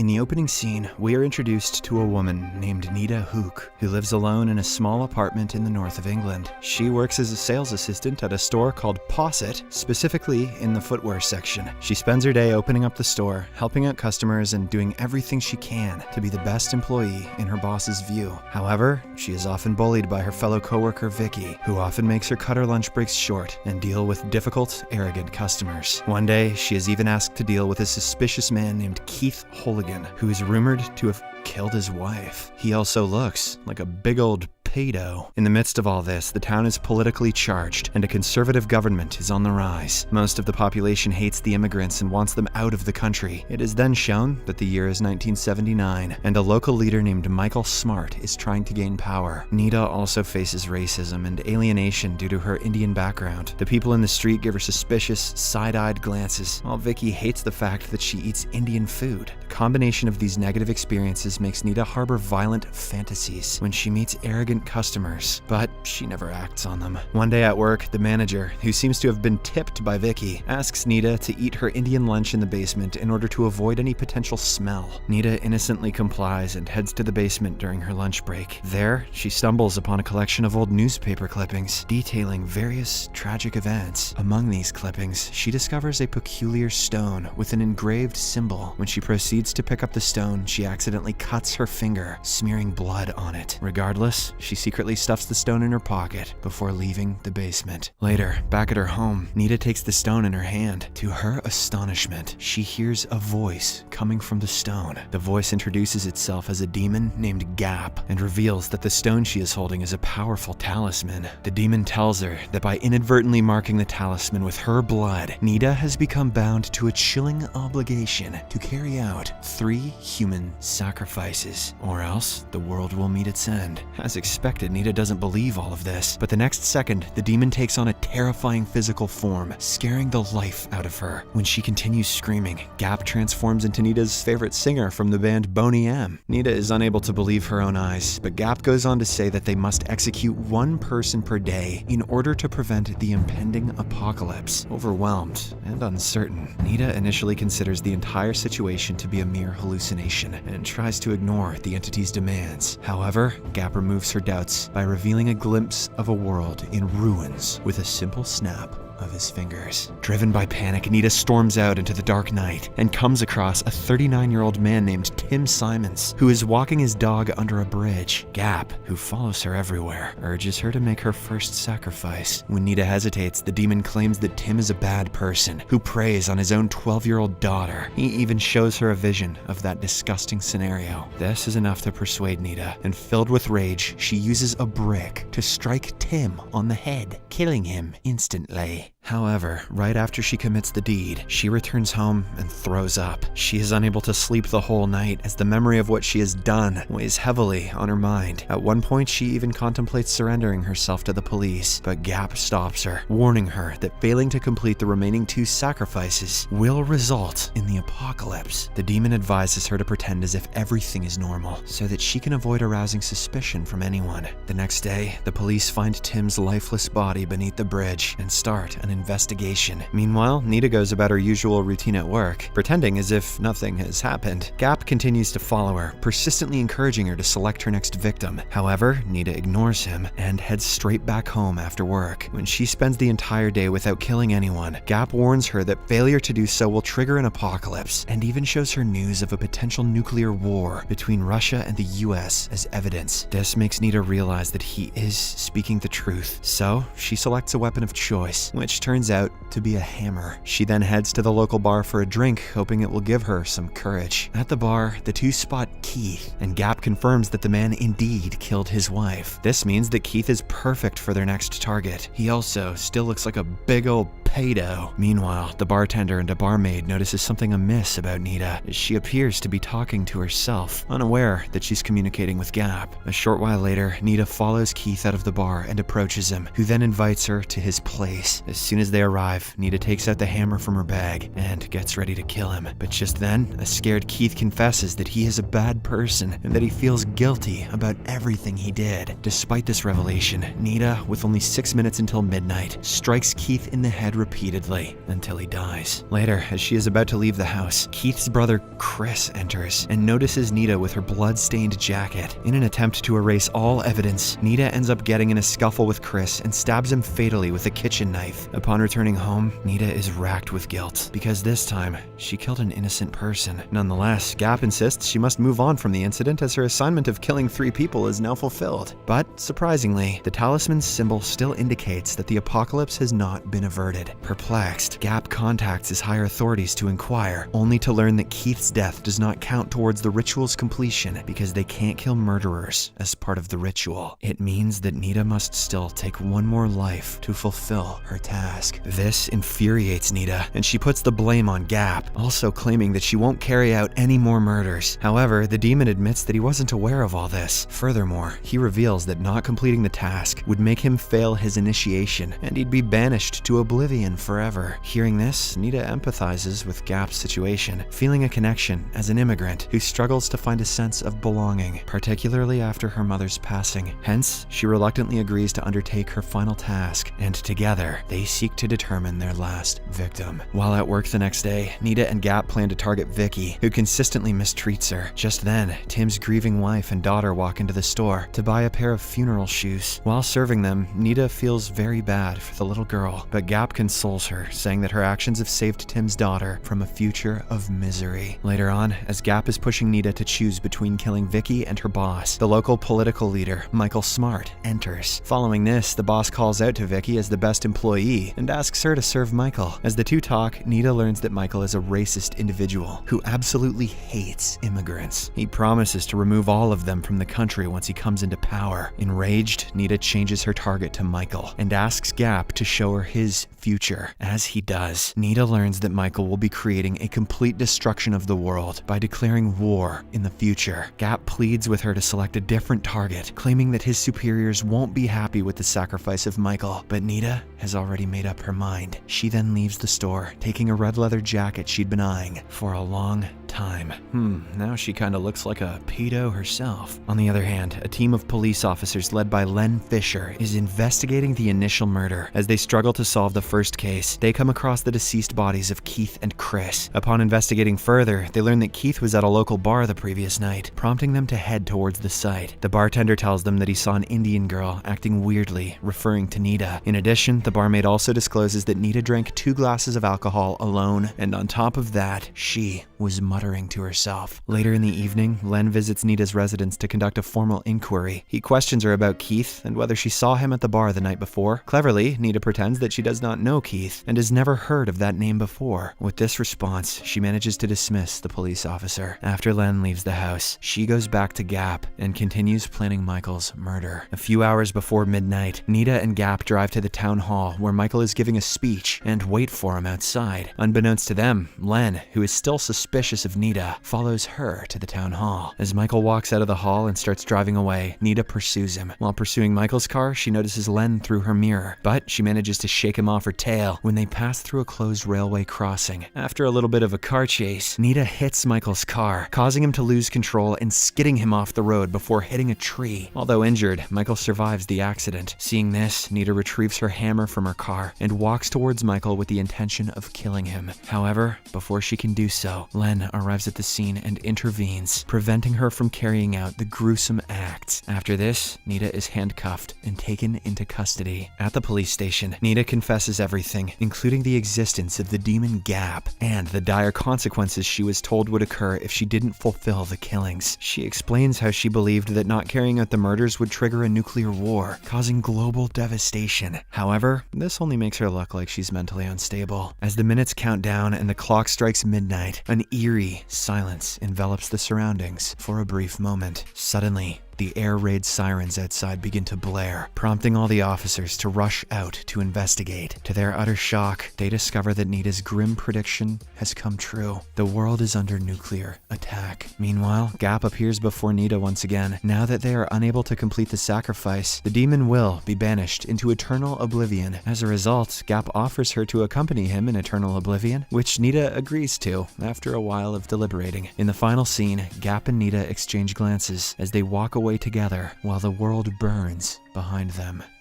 In the opening scene, we are introduced to a woman named Nita Hook, who lives alone in a small apartment in the north of England. She works as a sales assistant at a store called Posset, specifically in the footwear section. She spends her day opening up the store, helping out customers, and doing everything she can to be the best employee in her boss's view. However, she is often bullied by her fellow coworker Vicky, who often makes her cut her lunch breaks short and deal with difficult, arrogant customers. One day, she is even asked to deal with a suspicious man named Keith Holligan, who is rumored to have killed his wife. He also looks like a big old pedo. In the midst of all this, the town is politically charged, and a conservative government is on the rise. Most of the population hates the immigrants and wants them out of the country. It is then shown that the year is 1979, and a local leader named Michael Smart is trying to gain power. Nita also faces racism and alienation due to her Indian background. The people in the street give her suspicious, side-eyed glances, while Vicky hates the fact that she eats Indian food. The combination of these negative experiences makes Nita harbor violent fantasies when she meets arrogant customers, but she never acts on them. One day at work, the manager, who seems to have been tipped by Vicky, asks Nita to eat her Indian lunch in the basement in order to avoid any potential smell. Nita innocently complies and heads to the basement during her lunch break. There, she stumbles upon a collection of old newspaper clippings detailing various tragic events. Among these clippings, she discovers a peculiar stone with an engraved symbol. When she proceeds to pick up the stone, she accidentally cuts her finger, smearing blood on it. Regardless, she secretly stuffs the stone in her pocket before leaving the basement. Later, back at her home, Nita takes the stone in her hand. To her astonishment, she hears a voice coming from the stone. The voice introduces itself as a demon named Gap and reveals that the stone she is holding is a powerful talisman. The demon tells her that by inadvertently marking the talisman with her blood, Nita has become bound to a chilling obligation to carry out 3 human sacrifices, or else the world will meet its end. As expected, Nita doesn't believe all of this, but the next second, the demon takes on a terrifying physical form, scaring the life out of her. When she continues screaming, Gap transforms into Nita's favorite singer from the band Boney M. Nita is unable to believe her own eyes, but Gap goes on to say that they must execute 1 person per day in order to prevent the impending apocalypse. Overwhelmed and uncertain, Nita initially considers the entire situation to be a mere hallucination and tries to ignore the entity's demands. However, Gap removes her doubts by revealing a glimpse of a world in ruins with a simple snap of his fingers. Driven by panic, Nita storms out into the dark night and comes across a 39-year-old man named Tim Simons, who is walking his dog under a bridge. Gap, who follows her everywhere, urges her to make her first sacrifice. When Nita hesitates, the demon claims that Tim is a bad person who preys on his own 12-year-old daughter. He even shows her a vision of that disgusting scenario. This is enough to persuade Nita, and filled with rage, she uses a brick to strike Tim on the head, killing him instantly. However, right after she commits the deed, she returns home and throws up. She is unable to sleep the whole night as the memory of what she has done weighs heavily on her mind. At one point, she even contemplates surrendering herself to the police, but Gap stops her, warning her that failing to complete the remaining 2 sacrifices will result in the apocalypse. The demon advises her to pretend as if everything is normal, so that she can avoid arousing suspicion from anyone. The next day, the police find Tim's lifeless body beneath the bridge and start an investigation. Meanwhile, Nita goes about her usual routine at work, pretending as if nothing has happened. Gap continues to follow her, persistently encouraging her to select her next victim. However, Nita ignores him and heads straight back home after work. When she spends the entire day without killing anyone, Gap warns her that failure to do so will trigger an apocalypse, and even shows her news of a potential nuclear war between Russia and the US as evidence. This makes Nita realize that he is speaking the truth, so she selects a weapon of choice, which turns out to be a hammer. She then heads to the local bar for a drink, hoping it will give her some courage. At the bar, the 2 spot Keith, and Gap confirms that the man indeed killed his wife. This means that Keith is perfect for their next target. He also still looks like a big old pedo. Meanwhile, the bartender and a barmaid notices something amiss about Nita, as she appears to be talking to herself, unaware that she's communicating with Gap. A short while later, Nita follows Keith out of the bar and approaches him, who then invites her to his place. As soon soon as they arrive, Nita takes out the hammer from her bag and gets ready to kill him. But just then, a scared Keith confesses that he is a bad person and that he feels guilty about everything he did. Despite this revelation, Nita, with only 6 minutes until midnight, strikes Keith in the head repeatedly until he dies. Later, as she is about to leave the house, Keith's brother Chris enters and notices Nita with her blood-stained jacket. In an attempt to erase all evidence, Nita ends up getting in a scuffle with Chris and stabs him fatally with a kitchen knife. Upon returning home, Nita is racked with guilt because this time, she killed an innocent person. Nonetheless, Gap insists she must move on from the incident as her assignment of killing 3 people is now fulfilled. But, surprisingly, the talisman's symbol still indicates that the apocalypse has not been averted. Perplexed, Gap contacts his higher authorities to inquire, only to learn that Keith's death does not count towards the ritual's completion because they can't kill murderers as part of the ritual. It means that Nita must still take one more life to fulfill her task. This infuriates Nita, and she puts the blame on Gap, also claiming that she won't carry out any more murders. However, the demon admits that he wasn't aware of all this. Furthermore, he reveals that not completing the task would make him fail his initiation, and he'd be banished to oblivion forever. Hearing this, Nita empathizes with Gap's situation, feeling a connection as an immigrant who struggles to find a sense of belonging, particularly after her mother's passing. Hence, she reluctantly agrees to undertake her final task, and together, they seek to determine their last victim. While at work the next day, Nita and Gap plan to target Vicky, who consistently mistreats her. Just then, Tim's grieving wife and daughter walk into the store to buy a pair of funeral shoes. While serving them, Nita feels very bad for the little girl, but Gap consoles her, saying that her actions have saved Tim's daughter from a future of misery. Later on, as Gap is pushing Nita to choose between killing Vicky and her boss, the local political leader, Michael Smart, enters. Following this, the boss calls out to Vicky as the best employee and asks her to serve Michael. As the two talk, Nita learns that Michael is a racist individual who absolutely hates immigrants. He promises to remove all of them from the country once he comes into power. Enraged, Nita changes her target to Michael and asks Gap to show her his future. As he does, Nita learns that Michael will be creating a complete destruction of the world by declaring war in the future. Gap pleads with her to select a different target, claiming that his superiors won't be happy with the sacrifice of Michael, but Nita has already made up her mind. She then leaves the store, taking a red leather jacket she'd been eyeing for a long time. Now she kinda looks like a pedo herself. On the other hand, a team of police officers led by Len Fisher is investigating the initial murder. As they struggle to solve the first case, they come across the deceased bodies of Keith and Chris. Upon investigating further, they learn that Keith was at a local bar the previous night, prompting them to head towards the site. The bartender tells them that he saw an Indian girl acting weirdly, referring to Nita. In addition, the barmaid also discloses that Nita drank 2 glasses of alcohol alone, and on top of that, she was muttering to herself. Later in the evening, Len visits Nita's residence to conduct a formal inquiry. He questions her about Keith and whether she saw him at the bar the night before. Cleverly, Nita pretends that she does not know Keith and has never heard of that name before. With this response, she manages to dismiss the police officer. After Len leaves the house, she goes back to Gap and continues planning Michael's murder. A few hours before midnight, Nita and Gap drive to the town hall where Michael is giving a speech and wait for him outside. Unbeknownst to them, Len, who is still suspicious of Nita, follows her to the town hall. As Michael walks out of the hall and starts driving away, Nita pursues him. While pursuing Michael's car, she notices Len through her mirror, but she manages to shake him off her tail when they pass through a closed railway crossing. After a little bit of a car chase, Nita hits Michael's car, causing him to lose control and skidding him off the road before hitting a tree. Although injured, Michael survives the accident. Seeing this, Nita retrieves her hammer from her car and walks towards Michael with the intention of killing him. However, before she can do so, Len arrives at the scene and intervenes, preventing her from carrying out the gruesome acts. After this, Nita is handcuffed and taken into custody. At the police station, Nita confesses everything, including the existence of the demon Gap and the dire consequences she was told would occur if she didn't fulfill the killings. She explains how she believed that not carrying out the murders would trigger a nuclear war, causing global devastation. However, this only makes her look like she's mentally unstable. As the minutes count down and the clock strikes midnight, an eerie silence envelops the surroundings for a brief moment. Suddenly, the air raid sirens outside begin to blare, prompting all the officers to rush out to investigate. To their utter shock, they discover that Nita's grim prediction has come true. The world is under nuclear attack. Meanwhile, Gap appears before Nita once again. Now that they are unable to complete the sacrifice, the demon will be banished into eternal oblivion. As a result, Gap offers her to accompany him in eternal oblivion, which Nita agrees to after a while of deliberating. In the final scene, Gap and Nita exchange glances as they walk away together while the world burns behind them.